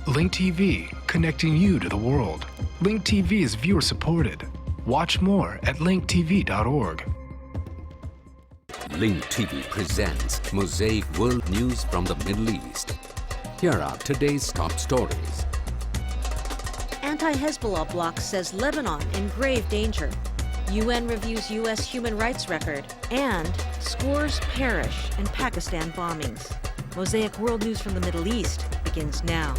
Link TV, connecting you to the world. Link TV is viewer supported. Watch more at linktv.org. Link TV presents Mosaic World News from the Middle East. Here are today's top stories. Anti-Hezbollah Bloc says Lebanon in grave danger. UN reviews U.S. human rights record. And scores perish in Pakistan bombings. Mosaic World News from the Middle East begins now.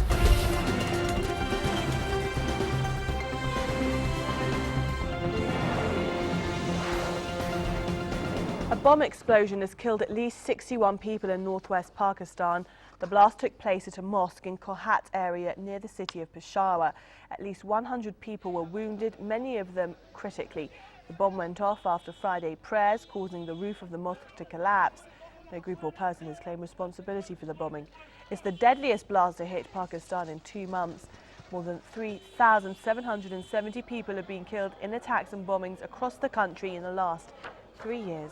A bomb explosion has killed at least 61 people in northwest Pakistan. The blast took place at a mosque in Kirkuk area near the city of Peshawar. At least 100 people were wounded, many of them critically. The bomb went off after Friday prayers, causing the roof of the mosque to collapse. No group or person has claimed responsibility for the bombing. It's the deadliest blast to hit Pakistan in 2 months. More than 3,770 people have been killed in attacks and bombings across the country in the last 3 years.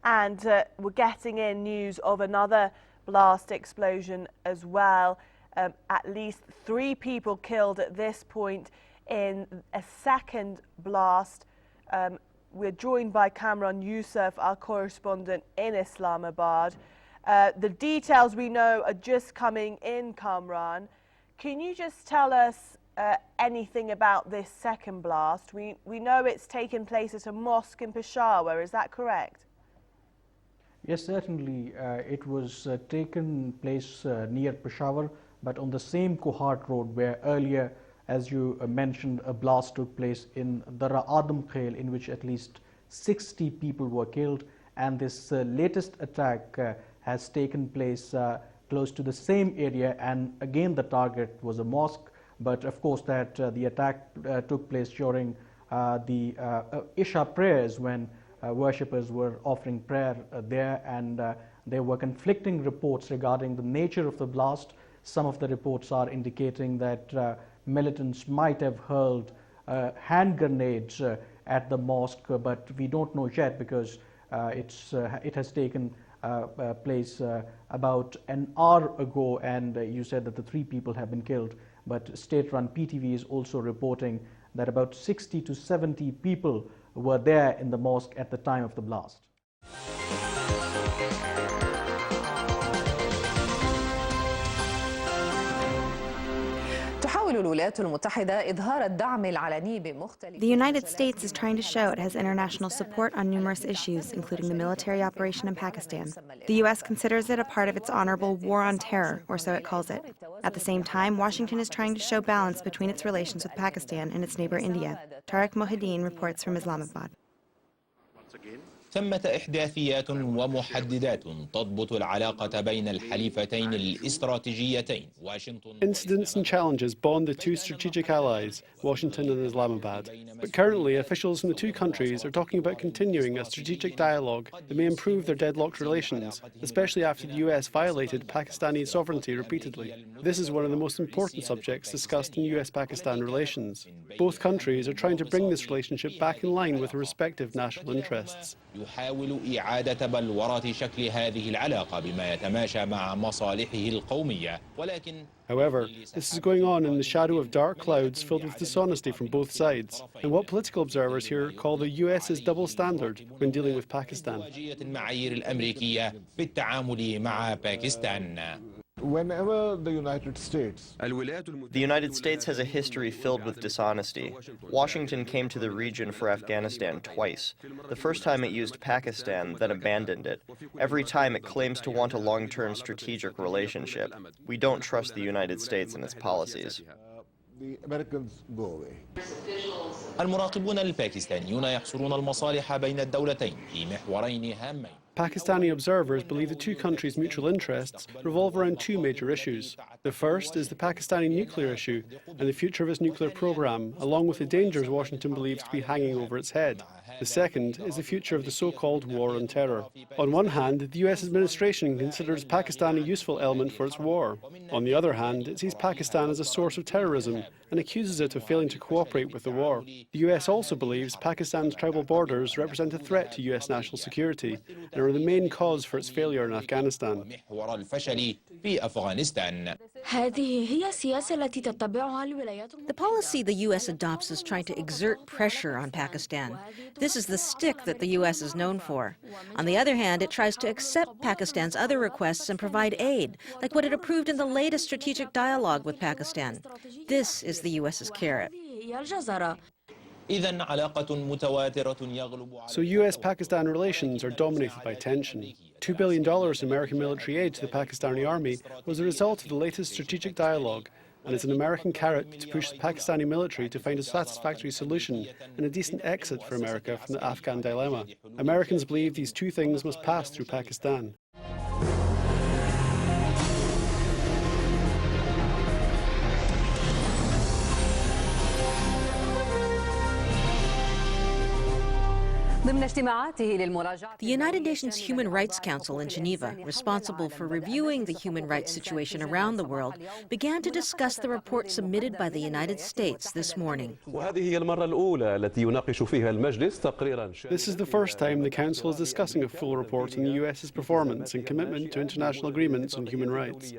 And we're getting in news of another blast explosion as well. At least 3 people killed at this point in a second blast. We're joined by Kamran Youssef, our correspondent in Islamabad. The details we know are just coming in, Kamran. Can you just tell us anything about this second blast? We know it's taken place at a mosque in Peshawar, is that correct? Yes, certainly. It was taken place near Peshawar, but on the same Kohart road where earlier, as you mentioned, a blast took place in Dara Adam Khail, in which at least 60 people were killed. And this latest attack has taken place close to the same area, and again the target was a mosque. But of course that the attack took place during the Isha prayers, when worshippers were offering prayer there, and there were conflicting reports regarding the nature of the blast. Some of the reports are indicating that militants might have hurled hand grenades at the mosque, but we don't know yet because it has taken place about an hour ago, and you said that the 3 people have been killed. But state-run PTV is also reporting that about 60 to 70 people were there in the mosque at the time of the blast. The United States is trying to show it has international support on numerous issues, including the military operation in Pakistan. The U.S. considers it a part of its honorable war on terror, or so it calls it. At the same time, Washington is trying to show balance between its relations with Pakistan and its neighbor India. Tariq Mohideen reports from Islamabad. ثمة إحداثيات ومحددات تضبط العلاقة بين الحليفتين الاستراتيجيتين واشنطن. Incidents and challenges bond the 2 strategic allies, Washington and Islamabad. But currently, officials from the 2 countries are talking about continuing a strategic dialogue that may improve their deadlocked relations, especially after the US violated Pakistani sovereignty repeatedly. This is one of the most important subjects discussed in US-Pakistan relations. Both countries are trying to bring this relationship back in line with their respective national interests. يحاول إعادة بلورة شكل هذه العلاقة بما يتماشى مع مصالحه القومية ولكن However, this is going on in the shadow of dark clouds filled with dishonesty from both sides, and what political observers here call the US's double standard when dealing with Pakistan. Whenever the United States has a history filled with dishonesty. Washington came to the region for Afghanistan twice. The first time it used Pakistan, then abandoned it. Every time it claims to want a long-term strategic relationship. We don't trust the United States and its policies. The Americans go away. المراقبون الباكستانيون يحصرون المصالح بين الدولتين في محورين هامين. Pakistani observers believe the 2 countries' mutual interests revolve around 2 major issues. The first is the Pakistani nuclear issue and the future of its nuclear program, along with the dangers Washington believes to be hanging over its head. The second is the future of the so-called war on terror. On one hand, the US administration considers Pakistan a useful element for its war. On the other hand, it sees Pakistan as a source of terrorism and accuses it of failing to cooperate with the war. The US also believes Pakistan's tribal borders represent a threat to US national security and are the main cause for its failure in Afghanistan. The policy the U.S. adopts is trying to exert pressure on Pakistan. This is the stick that the U.S. is known for. On the other hand, it tries to accept Pakistan's other requests and provide aid, like what it approved in the latest strategic dialogue with Pakistan. This is the U.S.'s carrot. So US-Pakistan relations are dominated by tension. $2 billion in American military aid to the Pakistani army was a result of the latest strategic dialogue, and it's an American carrot to push the Pakistani military to find a satisfactory solution and a decent exit for America from the Afghan dilemma. Americans believe these two things must pass through Pakistan. The United Nations Human Rights Council in Geneva, responsible for reviewing the human rights situation around the world, began to discuss the report submitted by the United States this morning. This is the first time the Council is discussing a full report on the US's performance and commitment to international agreements on human rights.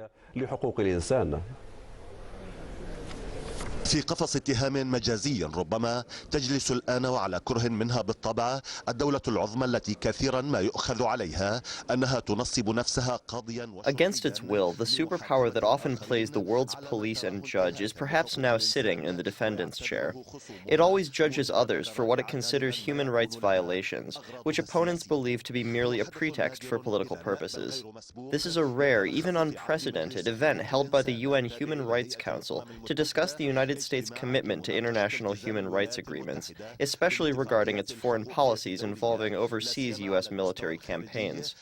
في قفص اتهام مجازي ربما تجلس الآن وعلى كره منها بالطبع الدولة العظمى التي كثيرا ما يؤخذ عليها أنها تنصب نفسها قاضيا. Against its will, the superpower that often plays the world's police and judge is perhaps now sitting in the defendant's chair. It always judges others for what it considers human rights violations, which opponents believe to be merely a pretext for political purposes. This is a rare, even unprecedented event held by the UN Human Rights Council to discuss the United States' commitment to international human rights agreements, especially regarding its foreign policies involving overseas U.S. military campaigns.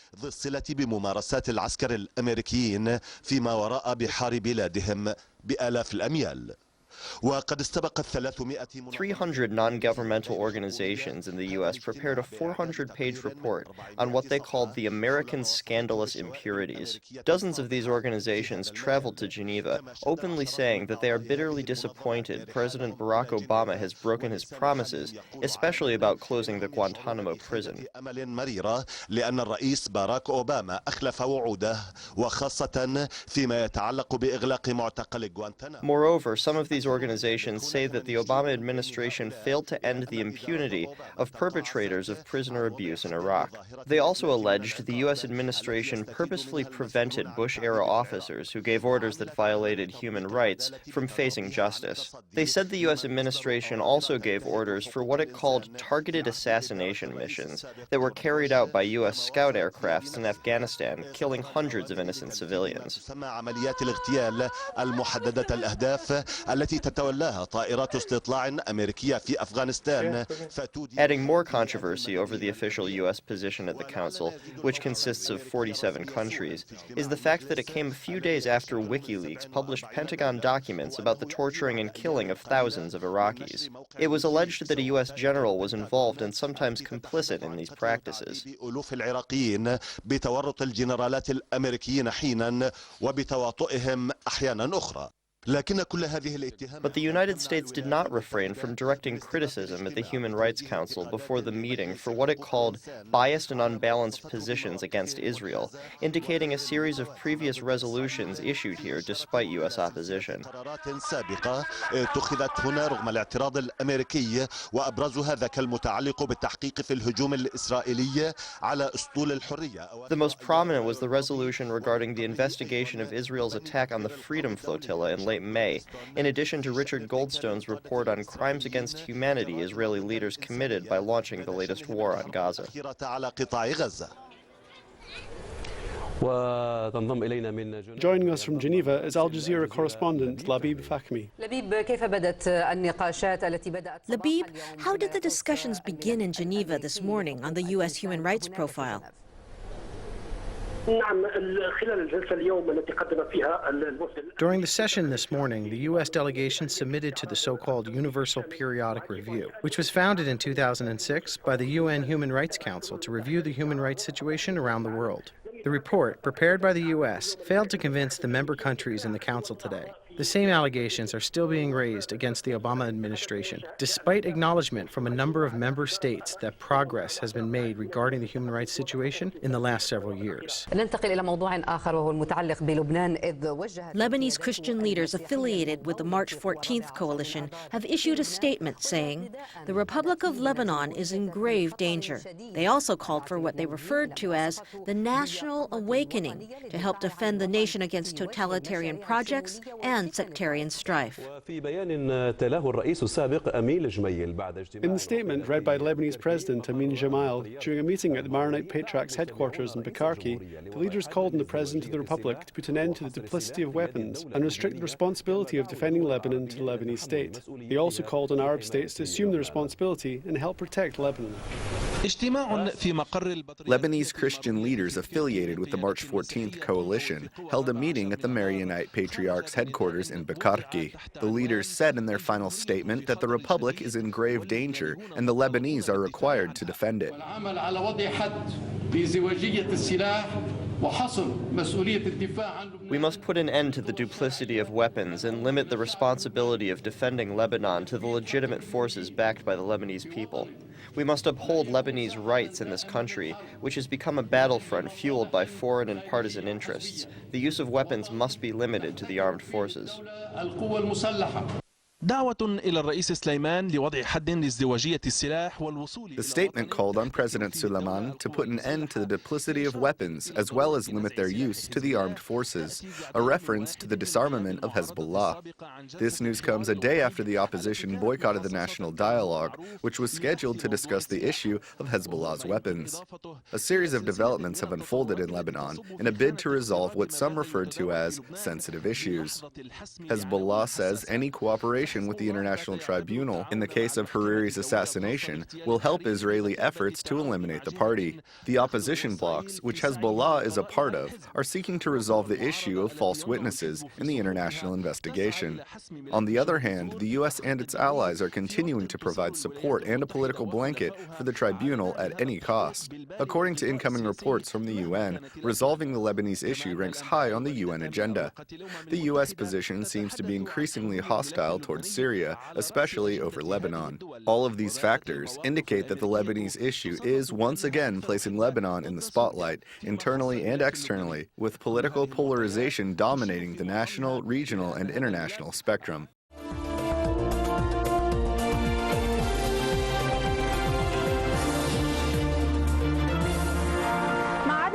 300 non-governmental organizations in the U.S. prepared a 400-page report on what they called the American Scandalous Impurities. Dozens of these organizations traveled to Geneva, openly saying that they are bitterly disappointed President Barack Obama has broken his promises, especially about closing the Guantanamo prison. Moreover, some of these organizations say that the Obama administration failed to end the impunity of perpetrators of prisoner abuse in Iraq. They also alleged the U.S. administration purposefully prevented Bush-era officers who gave orders that violated human rights from facing justice. They said the U.S. administration also gave orders for what it called targeted assassination missions that were carried out by U.S. scout aircrafts in Afghanistan, killing hundreds of innocent civilians. Adding more controversy over the official U.S. position at the Council, which consists of 47 countries, is the fact that it came a few days after WikiLeaks published Pentagon documents about the torturing and killing of thousands of Iraqis. It was alleged that a U.S. general was involved and sometimes complicit in these practices. But the United States did not refrain from directing criticism at the Human Rights Council before the meeting for what it called biased and unbalanced positions against Israel, indicating a series of previous resolutions issued here despite U.S. opposition. The most prominent was the resolution regarding the investigation of Israel's attack on the Freedom Flotilla in late May, in addition to Richard Goldstone's report on crimes against humanity Israeli leaders committed by launching the latest war on Gaza. Joining us from Geneva is Al Jazeera correspondent Labib Fakhmi. Labib, how did the discussions begin in Geneva this morning on the U.S. human rights profile? During the session this morning, the U.S. delegation submitted to the so-called Universal Periodic Review, which was founded in 2006 by the UN Human Rights Council to review the human rights situation around the world. The report, prepared by the U.S., failed to convince the member countries in the Council today. The same allegations are still being raised against the Obama administration, despite acknowledgement from a number of member states that progress has been made regarding the human rights situation in the last several years. Lebanese Christian leaders affiliated with the March 14th coalition have issued a statement saying the Republic of Lebanon is in grave danger. They also called for what they referred to as the national awakening to help defend the nation against totalitarian projects and sectarian strife. In the statement read by Lebanese President Amin Jamal during a meeting at the Maronite Patriarch's headquarters in Kirkuk, the leaders called on the President of the Republic to put an end to the duplicity of weapons and restrict the responsibility of defending Lebanon to the Lebanese state. They also called on Arab states to assume the responsibility and help protect Lebanon. Lebanese Christian leaders affiliated with the March 14th coalition held a meeting at the Maronite Patriarch's headquarters in Kirkuk. The leaders said in their final statement that the Republic is in grave danger and the Lebanese are required to defend it. We must put an end to the duplicity of weapons and limit the responsibility of defending Lebanon to the legitimate forces backed by the Lebanese people. We must uphold Lebanese rights in this country, which has become a battlefront fueled by foreign and partisan interests. The use of weapons must be limited to the armed forces. The statement called on President Suleiman to put an end to the duplicity of weapons as well as limit their use to the armed forces, a reference to the disarmament of Hezbollah. This news comes a day after the opposition boycotted the national dialogue, which was scheduled to discuss the issue of Hezbollah's weapons. A series of developments have unfolded in Lebanon in a bid to resolve what some referred to as sensitive issues. Hezbollah says any cooperation with the International Tribunal in the case of Hariri's assassination will help Israeli efforts to eliminate the party. The opposition blocs, which Hezbollah is a part of, are seeking to resolve the issue of false witnesses in the international investigation. On the other hand, the U.S. and its allies are continuing to provide support and a political blanket for the tribunal at any cost. According to incoming reports from the UN, resolving the Lebanese issue ranks high on the UN agenda. The U.S. position seems to be increasingly hostile towards Syria, especially over Lebanon. All of these factors indicate that the Lebanese issue is once again placing Lebanon in the spotlight, internally and externally, with political polarization dominating the national, regional, and international spectrum.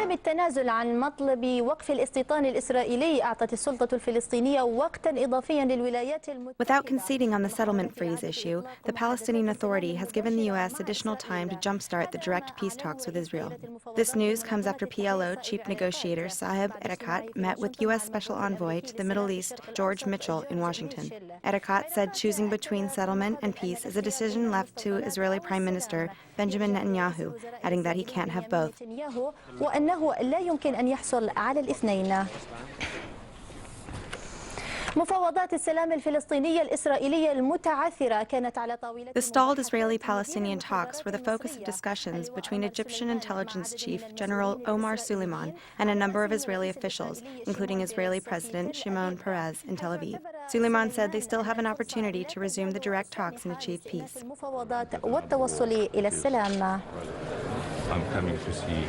بالتنازل عن مطلب وقف الاستيطان الإسرائيلي أعطت السلطة الفلسطينية وقتا إضافيا للولايات المتحدة. Without conceding on the settlement freeze issue, the Palestinian Authority has given the U.S. additional time to jumpstart the direct peace talks with Israel. This news comes after PLO chief negotiator Saeb Erekat met with U.S. Special Envoy to the Middle East George Mitchell in Washington. Erekat said choosing between settlement and peace is a decision left to Israeli Prime Minister Benjamin Netanyahu, adding that he can't have both. لا يمكن أن يحصل على الاثنين. مفاوضات السلام الفلسطينية الإسرائيلية المتعثرة كانت على طاولة. The stalled Israeli-Palestinian talks were the focus of discussions between Egyptian intelligence chief General Omar Suleiman and a number of Israeli officials, including Israeli President Shimon Peres in Tel Aviv. Suleiman said they still have an opportunity to resume the direct talks and achieve peace. المفاوضات والتوصل إلى السلام. I'm coming to see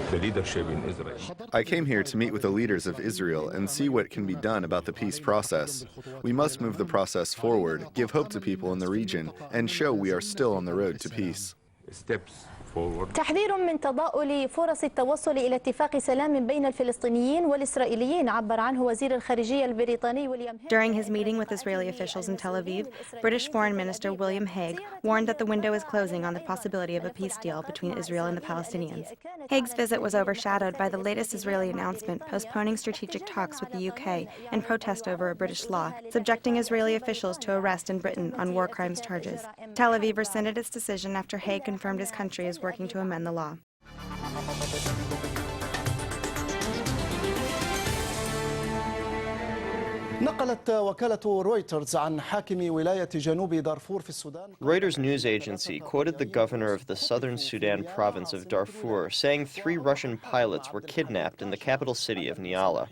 the leadership in Israel. I came here to meet with the leaders of Israel and see what can be done about the peace process. We must move the process forward, give hope to people in the region, and show we are still on the road to peace. Steps forward. تحذير من تضاؤل فرص التوصل إلى اتفاق سلام بين الفلسطينيين والإسرائيليين عبر عنه وزير الخارجية البريطاني ويليام هيغ. During his meeting with Israeli officials in Tel Aviv, British Foreign Minister William Hague warned that the window is closing on the possibility of a peace deal between Israel and the Palestinians. Hague's visit was overshadowed by the latest Israeli announcement postponing strategic talks with the UK and protest over a British law, subjecting Israeli officials to arrest in Britain on war crimes charges. Tel Aviv rescinded its decision after Hague confirmed his country is working to amend the law. نقلت وكالة رويترز عن حاكم ولاية جنوب دارفور في السودان. Reuters news agency quoted the governor of the southern Sudan province of Darfur saying 3 Russian pilots were kidnapped in the capital city of Niala.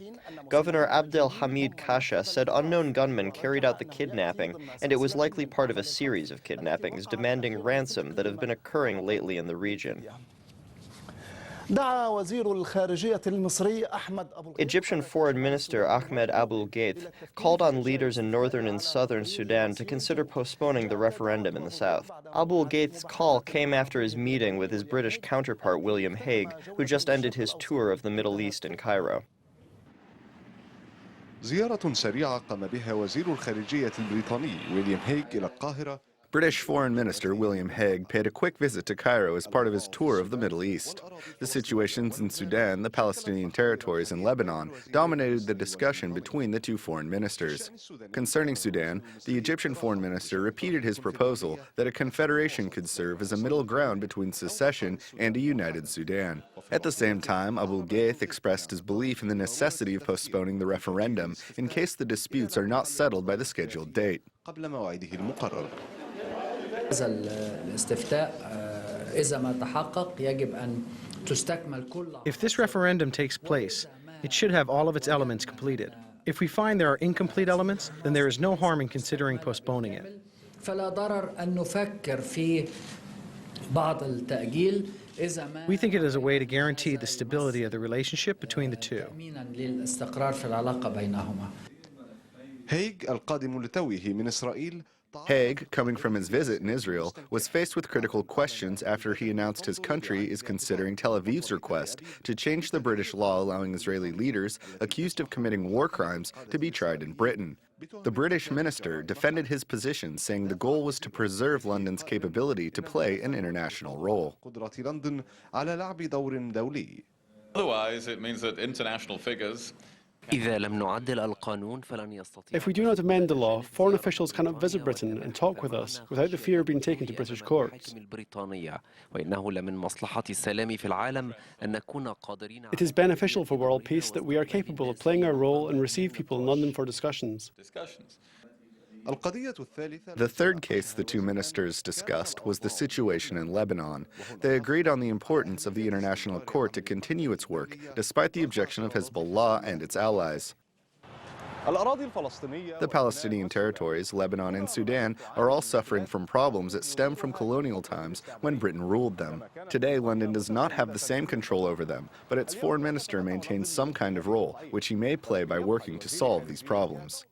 Governor Abdel Hamid Kasha said unknown gunmen carried out the kidnapping, and it was likely part of a series of kidnappings demanding ransom that have been occurring lately in the region. Egyptian Foreign Minister Ahmed Abul Ghaith called on leaders in northern and southern Sudan to consider postponing the referendum in the south. Abul Ghaith's call came after his meeting with his British counterpart William Hague, who just ended his tour of the Middle East in Cairo. زيارة سريعة قام بها وزير الخارجية البريطاني ويليام هيج إلى القاهرة. British Foreign Minister William Hague paid a quick visit to Cairo as part of his tour of the Middle East. The situations in Sudan, the Palestinian territories, and Lebanon dominated the discussion between the two foreign ministers. Concerning Sudan, the Egyptian foreign minister repeated his proposal that a confederation could serve as a middle ground between secession and a united Sudan. At the same time, Abul Ghaith expressed his belief in the necessity of postponing the referendum in case the disputes are not settled by the scheduled date. If this referendum takes place, it should have all of its elements completed. If we find there are incomplete elements, then there is no harm in considering postponing it. We think it is a way to guarantee the stability of the relationship between the two. هيج القادم لتوه من إسرائيل. Hague, coming from his visit in Israel, was faced with critical questions after he announced his country is considering Tel Aviv's request to change the British law allowing Israeli leaders accused of committing war crimes to be tried in Britain. The British minister defended his position, saying the goal was to preserve London's capability to play an international role. Otherwise, it means that international figures. If we do not amend the law, foreign officials cannot visit Britain and talk with us without the fear of being taken to British courts. It is beneficial for world peace that we are capable of playing our role and receive people in London for discussions. The third case the two ministers discussed was the situation in Lebanon. They agreed on the importance of the International Court to continue its work, despite the objection of Hezbollah and its allies. The Palestinian territories, Lebanon and Sudan, are all suffering from problems that stem from colonial times when Britain ruled them. Today, London does not have the same control over them, but its foreign minister maintains some kind of role, which he may play by working to solve these problems.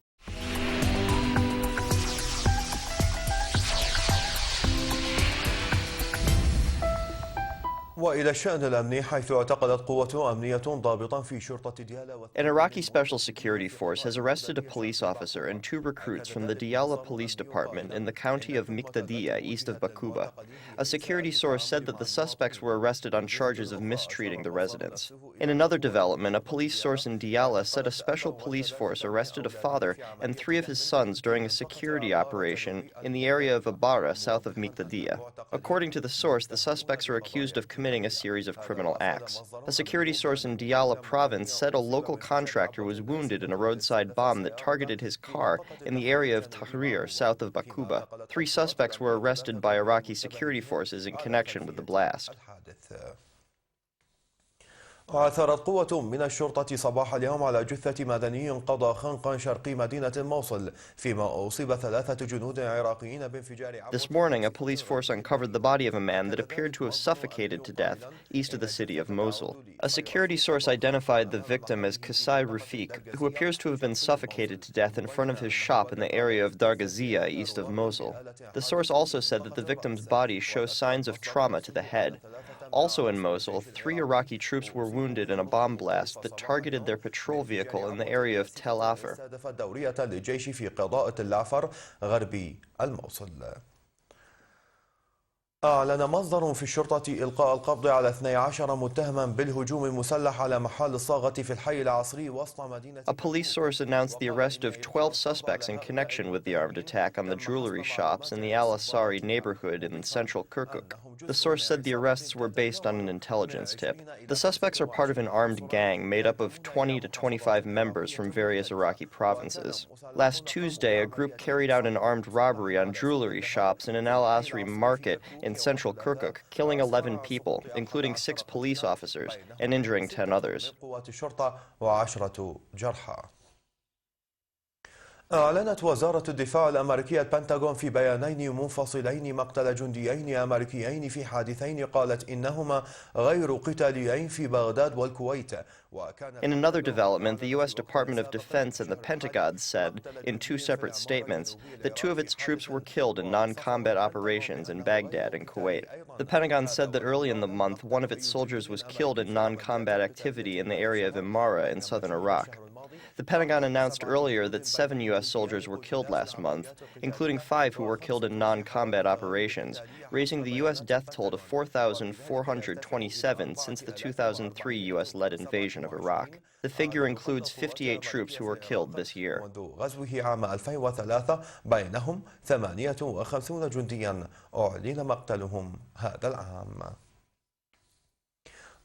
وإلى الشأن الأمني حيث اعتقلت قوة أمنية ضابطا في شرطة ديالى. An Iraqi special security force has arrested a police officer and 2 recruits from the Diyala Police Department in the county of Miqtadiya, east of Bakuba. A security source said that the suspects were arrested on charges of mistreating the residents. In another development, a police source in Diyala said a special police force arrested a father and 3 of his sons during a security operation in the area of Abara, south of Miqtadiya. According to the source, the suspects are accused of committing a series of criminal acts. A security source in Diyala province said a local contractor was wounded in a roadside bomb that targeted his car in the area of Tahrir, south of Bakuba. 3 suspects were arrested by Iraqi security forces in connection with the blast. عثرت قوة من الشرطة صباح اليوم على جثة مدني قضى خنقا شرقي مدينة موصل فيما أصيب 3 جنود عراقيين بانفجار. This morning, a police force uncovered the body of a man that appeared to have suffocated to death east of the city of Mosul. A security source identified the victim as Kasai Rafiq, who appears to have been suffocated to death in front of his shop in the area of Dargaziya, east of Mosul. The source also said that the victim's body shows signs of trauma to the head. Also in Mosul, 3 Iraqi troops were wounded in a bomb blast that targeted their patrol vehicle in the area of Tel Afar. أعلن مصدر في الشرطة إلقاء القبض على 12 متهما بالهجوم المسلح على محل الصاغة في الحي العصري وسط مدينة. A police source announced the arrest of 12 suspects in connection with the armed attack on the jewelry shops in the Al-Asari neighborhood in central Kirkuk. The source said the arrests were based on an intelligence tip. The suspects are part of an armed gang made up of 20 to 25 members from various Iraqi provinces. Last Tuesday, a group carried out an armed robbery on jewelry shops in an Al-Asri market in central Kirkuk, killing 11 people, including 6 police officers, and injuring 10 others. أعلنت وزارة الدفاع الأمريكية البنتاغون في بيانين منفصلين مقتل جنديين أمريكيين في حادثين قالت إنهما غير قتاليين في بغداد والكويت. In another development, the U.S. Department of Defense and the Pentagon said, in 2 separate statements, that 2 of its troops were killed in non-combat operations in Baghdad and Kuwait. The Pentagon said that early in the month, 1 of its soldiers was killed in non-combat activity in the area of Imara in southern Iraq. The Pentagon announced earlier that 7 U.S. soldiers were killed last month, including 5 who were killed in non-combat operations, raising the U.S. death toll to 4,427 since the 2003 U.S.-led invasion of Iraq. The figure includes 58 troops who were killed this year. غزوه عام 2003 بينهم 58 جنديا أعلن مقتلهم هذا العام.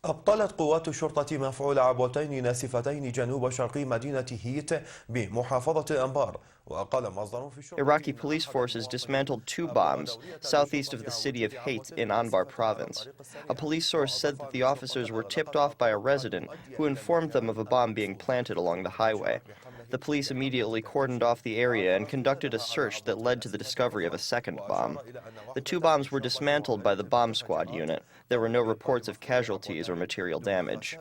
أبطلت قوات الشرطة مفعول عبوتين ناسفتين جنوب شرقي مدينة هيت بمحافظة أنبار. وقال مصدر في الشرطة Iraqi police forces dismantled 2 bombs southeast of the city of Hayt in Anbar province. A police source said that the officers were tipped off by a resident who informed them of a bomb being planted along the highway. The police immediately cordoned off the area and conducted a search that led to the discovery of a second bomb. The 2 bombs were dismantled by the bomb squad unit. There were no reports of casualties or material damage.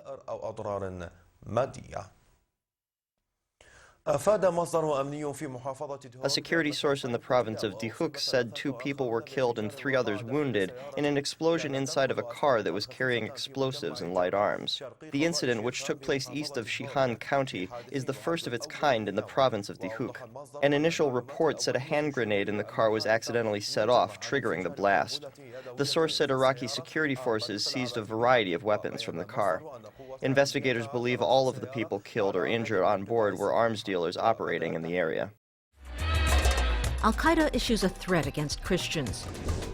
A security source in the province of Dihuk said 2 people were killed and 3 others wounded in an explosion inside of a car that was carrying explosives and light arms. The incident, which took place east of Shihan County, is the first of its kind in the province of Dihuk. An initial report said a hand grenade in the car was accidentally set off, triggering the blast. The source said Iraqi security forces seized a variety of weapons from the car. Investigators believe all of the people killed or injured on board were arms dealers operating in the area. Al-Qaeda issues a threat against Christians.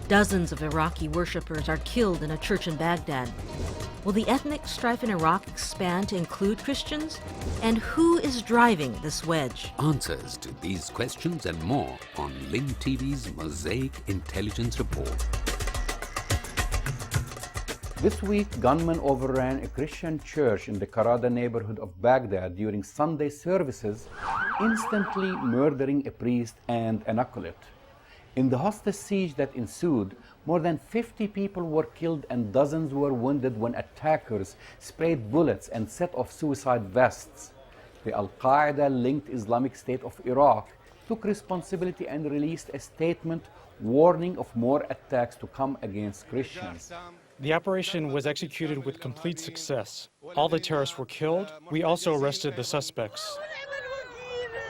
Dozens of Iraqi worshippers are killed in a church in Baghdad. Will the ethnic strife in Iraq expand to include Christians? And who is driving this wedge? Answers to these questions and more on Link TV's Mosaic Intelligence Report. This week, gunmen overran a Christian church in the Qarada neighborhood of Baghdad during Sunday services, instantly murdering a priest and an acolyte. In the hostage siege that ensued, more than 50 people were killed and dozens were wounded when attackers sprayed bullets and set off suicide vests. The Al-Qaeda-linked Islamic State of Iraq took responsibility and released a statement warning of more attacks to come against Christians. The operation was executed with complete success. All the terrorists were killed. We also arrested the suspects.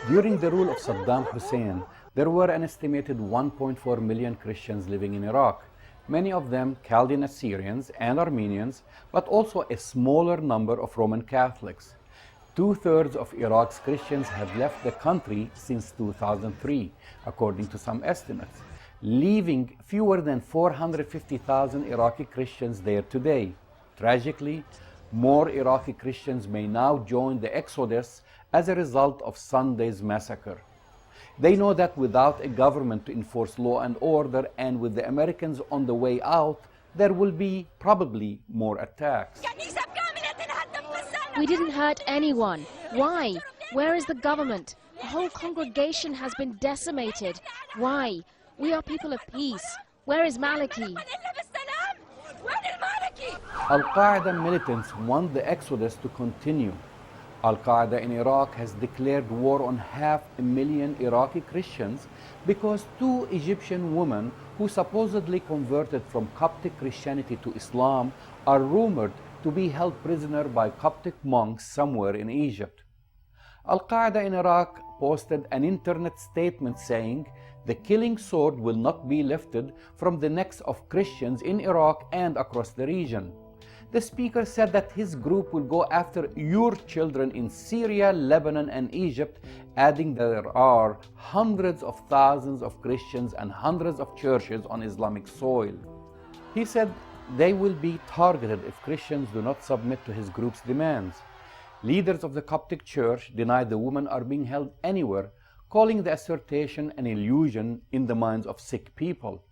During the rule of Saddam Hussein, there were an estimated 1.4 million Christians living in Iraq, many of them Chaldean Assyrians and Armenians, but also a smaller number of Roman Catholics. 2/3 of Iraq's Christians have left the country since 2003, according to some estimates, leaving fewer than 450,000 Iraqi Christians there today. Tragically, more Iraqi Christians may now join the exodus as a result of Sunday's massacre. They know that without a government to enforce law and order, and with the Americans on the way out, there will be probably more attacks. We didn't hurt anyone. Why? Where is the government? The whole congregation has been decimated. Why? We are people of peace. Where is Maliki? Al-Qaeda militants want the exodus to continue. Al-Qaeda in Iraq has declared war on 500,000 Iraqi Christians because 2 Egyptian women who supposedly converted from Coptic Christianity to Islam are rumored to be held prisoner by Coptic monks somewhere in Egypt. Al-Qaeda in Iraq posted an internet statement saying the killing sword will not be lifted from the necks of Christians in Iraq and across the region. The speaker said that his group will go after your children in Syria, Lebanon, and Egypt, adding that there are hundreds of thousands of Christians and hundreds of churches on Islamic soil. He said they will be targeted if Christians do not submit to his group's demands. Leaders of the Coptic Church denied the women are being held anywhere, calling the assertion an illusion in the minds of sick people.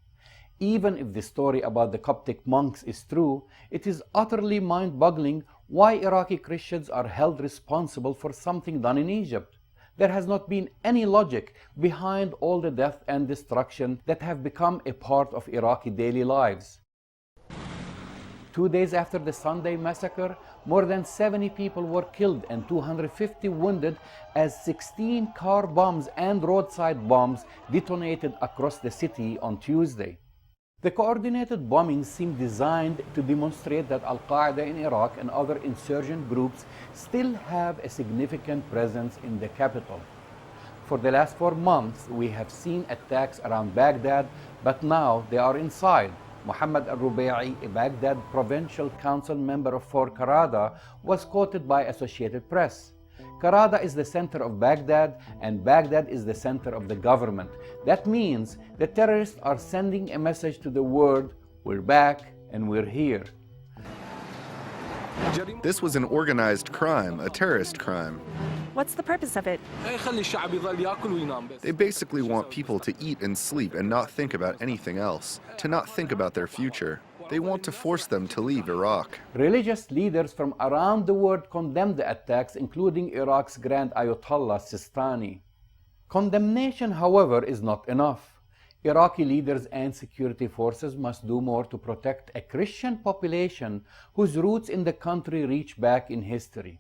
Even if the story about the Coptic monks is true, it is utterly mind-boggling why Iraqi Christians are held responsible for something done in Egypt. There has not been any logic behind all the death and destruction that have become a part of Iraqi daily lives. 2 days after the Sunday massacre, more than 70 people were killed and 250 wounded as 16 car bombs and roadside bombs detonated across the city on Tuesday. The coordinated bombings seem designed to demonstrate that Al-Qaeda in Iraq and other insurgent groups still have a significant presence in the capital. For the last 4 months, we have seen attacks around Baghdad, but now they are inside. Muhammad al-Rubai, a Baghdad Provincial Council member for Qarada, was quoted by Associated Press. Qarada is the center of Baghdad, and Baghdad is the center of the government. That means the terrorists are sending a message to the world, we're back and we're here. This was an organized crime, a terrorist crime. What's the purpose of it? They basically want people to eat and sleep and not think about anything else, to not think about their future. They want to force them to leave Iraq. Religious leaders from around the world condemned the attacks, including Iraq's Grand Ayatollah Sistani. Condemnation, however, is not enough. Iraqi leaders and security forces must do more to protect a Christian population whose roots in the country reach back in history.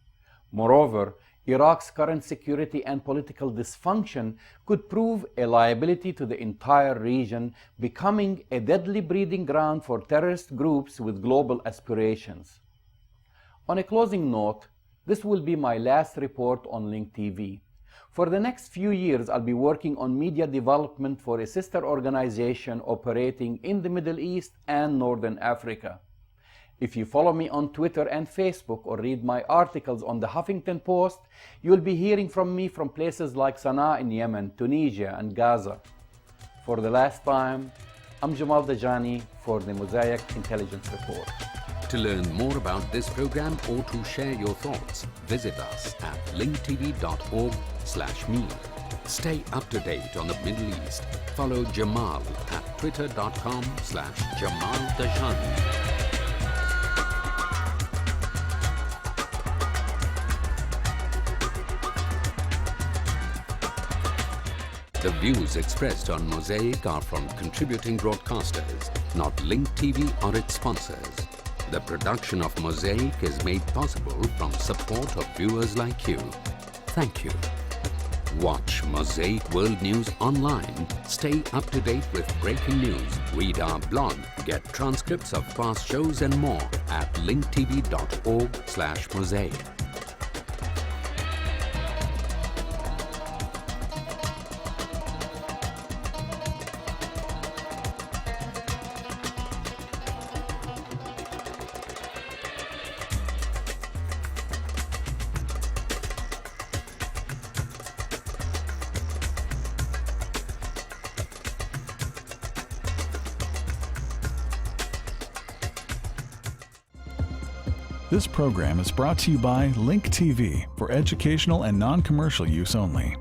Moreover, Iraq's current security and political dysfunction could prove a liability to the entire region, becoming a deadly breeding ground for terrorist groups with global aspirations. On a closing note, this will be my last report on Link TV. For the next few years, I'll be working on media development for a sister organization operating in the Middle East and Northern Africa. If you follow me on Twitter and Facebook or read my articles on the Huffington Post, you'll be hearing from me from places like Sana'a in Yemen, Tunisia, and Gaza. For the last time, I'm Jamal Dajani for the Mosaic Intelligence Report. To learn more about this program or to share your thoughts, visit us at linktv.org/me. Stay up to date on the Middle East. Follow Jamal at twitter.com/JamalDajani. The views expressed on Mosaic are from contributing broadcasters, not Link TV or its sponsors. The production of Mosaic is made possible from support of viewers like you. Thank you. Watch Mosaic World News online. Stay up to date with breaking news. Read our blog. Get transcripts of past shows and more at linktv.org/mosaic. This program is brought to you by Link TV for educational and non-commercial use only.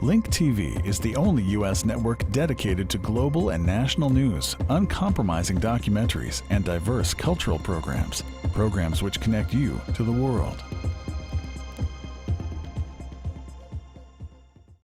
Link TV is the only U.S. network dedicated to global and national news, uncompromising documentaries, and diverse cultural programs which connect you to the world.